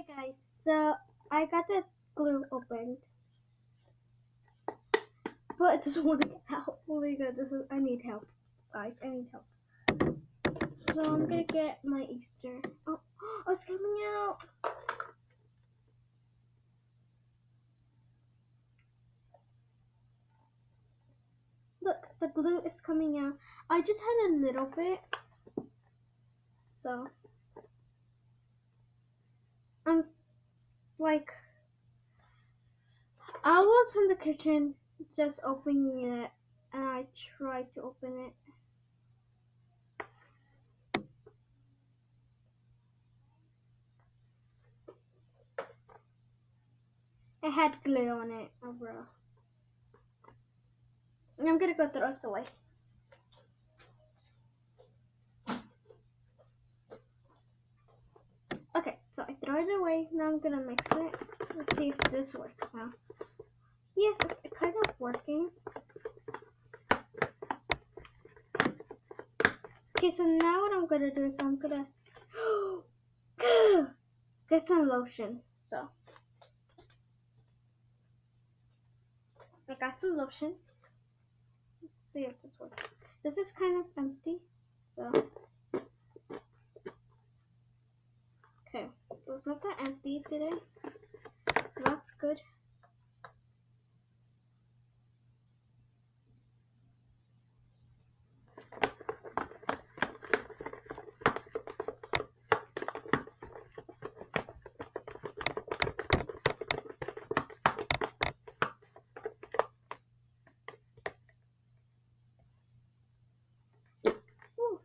Hey guys, so I got the glue opened, but it doesn't want to get out. Oh my god, I need help. Guys, I need help. So I'm gonna get my Easter. Oh, it's coming out! Look, the glue is coming out. I just had a little bit, so I'm like, I was in the kitchen just opening it, and I tried to open it. It had glue on it, oh bro. I'm gonna go throw this away. Okay, so I throw it away. Now I'm gonna mix it. Let's see if this works now. Yes, it's kind of working. Okay, so now what I'm gonna do is I'm gonna get some lotion. So I got some lotion. Let's see if this works. This is kind of empty. So okay, so it's not that empty today. So that's good. Ooh.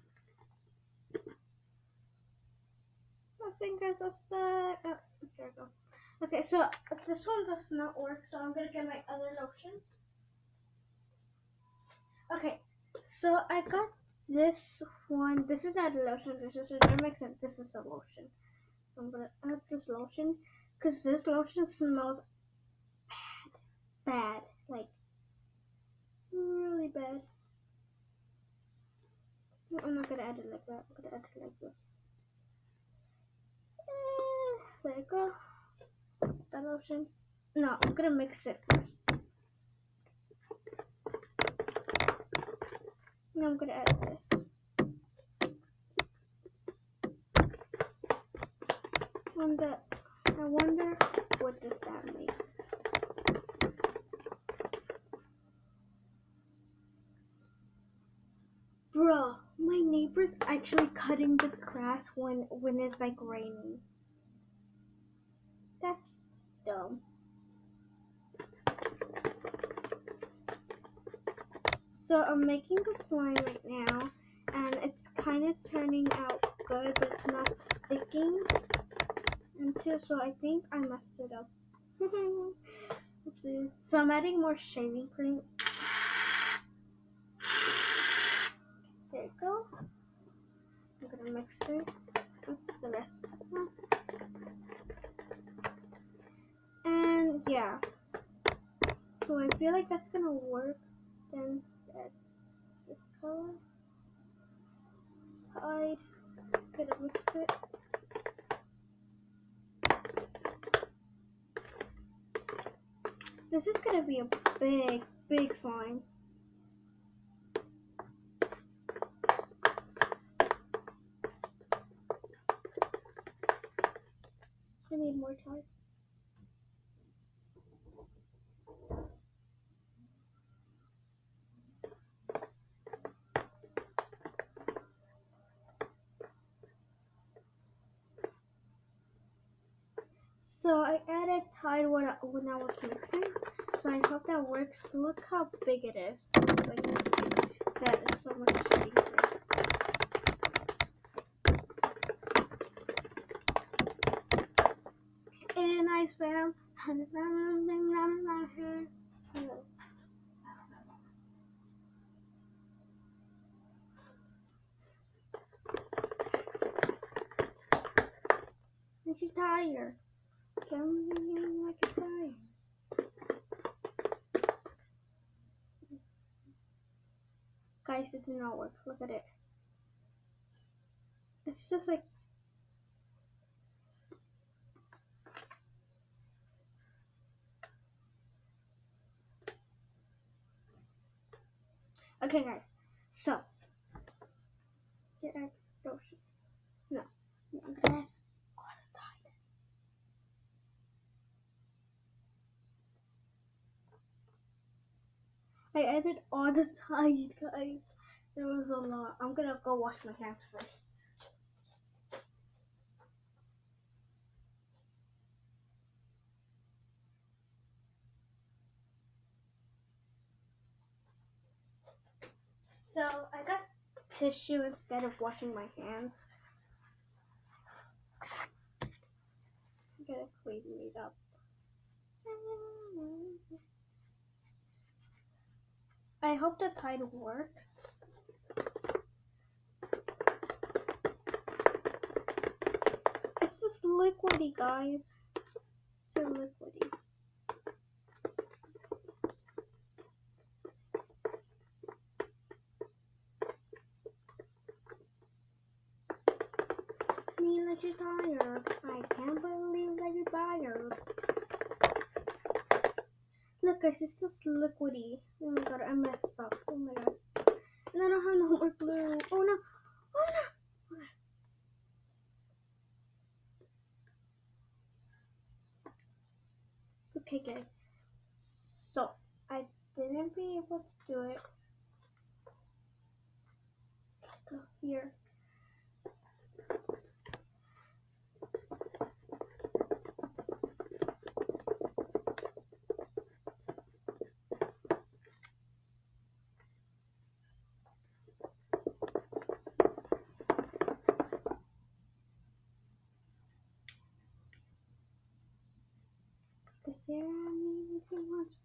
My fingers are stuck. Oh, there we go. Okay, so this one does not work, so I'm gonna get my other lotion. Okay, so I got this one. This is not a lotion. This is a Dermix, and this is a lotion. So I'm gonna add this lotion because this lotion smells bad, like really bad. No, I'm not gonna add it like that. I'm gonna add it like this. There you go. That lotion. No, I'm gonna mix it first. Now I'm gonna add this. I wonder what does that make. Bro, my neighbor's actually cutting the grass when it's like raining. That's dumb. So I'm making the slime right now, and it's kind of turning out good, but it's not sticking into. So I think I messed it up. Oopsie. So I'm adding more shaving cream. There you go. I'm gonna mix it with the rest of the slime. And yeah. So I feel like that's gonna work. Then add this color. Tide. Gonna mix it. This is gonna be a big slime. I need more Tide. So I added Tide when I was mixing. So I hope that works. Look how big it is. Like, that is so much shaving cream. And I spam. Make you tired. Like a tired. Guys, it did not work. Look at it. It's just like Okay, guys. So get our lotion. No, that. I added all the Tide, guys. There was a lot. I'm gonna go wash my hands first. So I got tissue instead of washing my hands. I'm gonna clean it up. I hope the Tide works. It's just liquidy, guys. It's so liquidy. I mean that you're tired. I can't believe that you're tired. Look, guys, it's just liquidy. Oh my god, I messed up. Oh my god. And I don't have no more glue. Oh no. Oh no. Okay, guys. So, I didn't be able to do it. Go here. Is there anything else?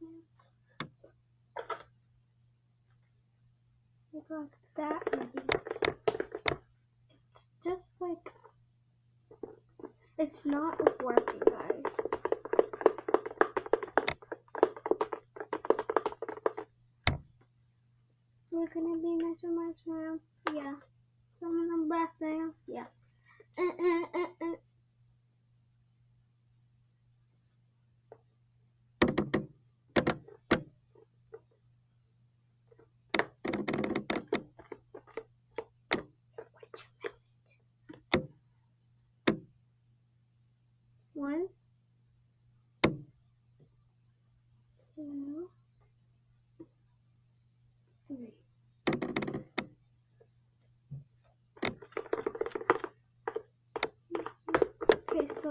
I got that ready. It's just like, it's not working, guys. We're gonna be nice with my smile. Yeah. Someone I'm blessing. Yeah. Uh. 1, 2, 3. Okay, so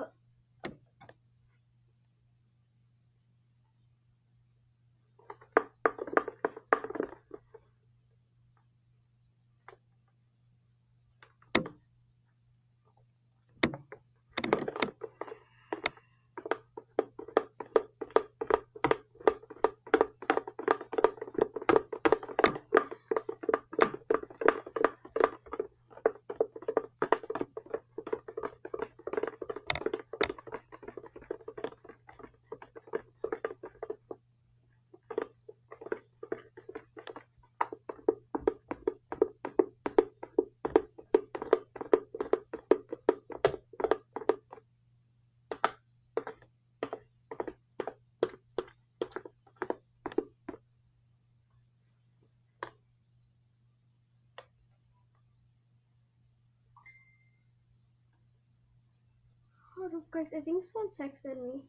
hold up, guys. I think someone texted me.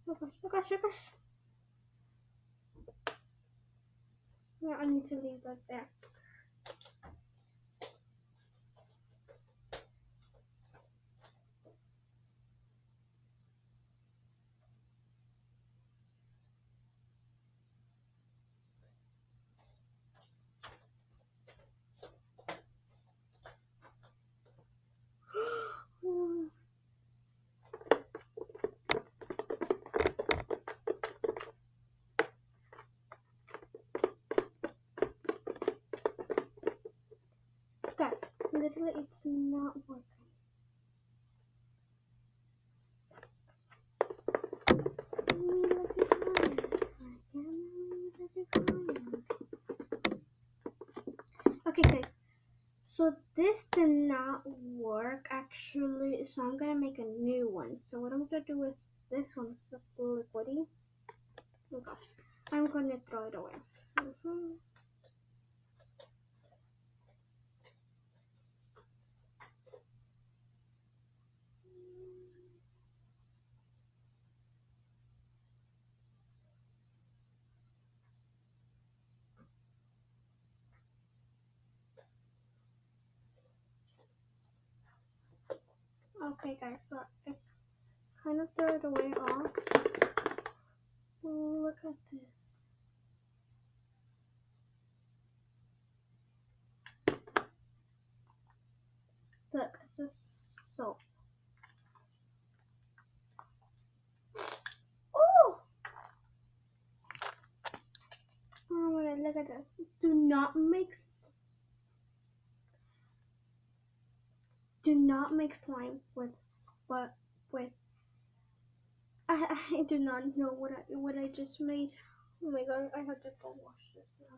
Oh gosh, oh gosh, oh gosh. Yeah, I need to leave that there. Guys, literally, it's not working. Okay, guys. So this did not work actually, so I'm gonna make a new one. So what I'm gonna do with this one is just liquidy. Oh gosh, I'm going to throw it away. Okay guys, so I kind of threw it away all. Look at this. Look, this is soap. Oh! Oh my god, look at this. Do not mix slime with with I do not know what I just made. Oh my god, I have to go wash this now.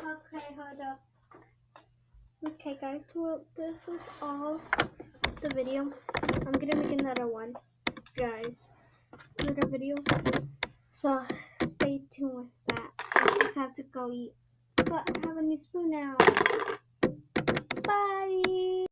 Okay, hold up. Okay guys, well this is all the video. I'm gonna make another one, guys. Another video. So stay tuned with that. I just have to go eat. But I have a new spoon now. Bye!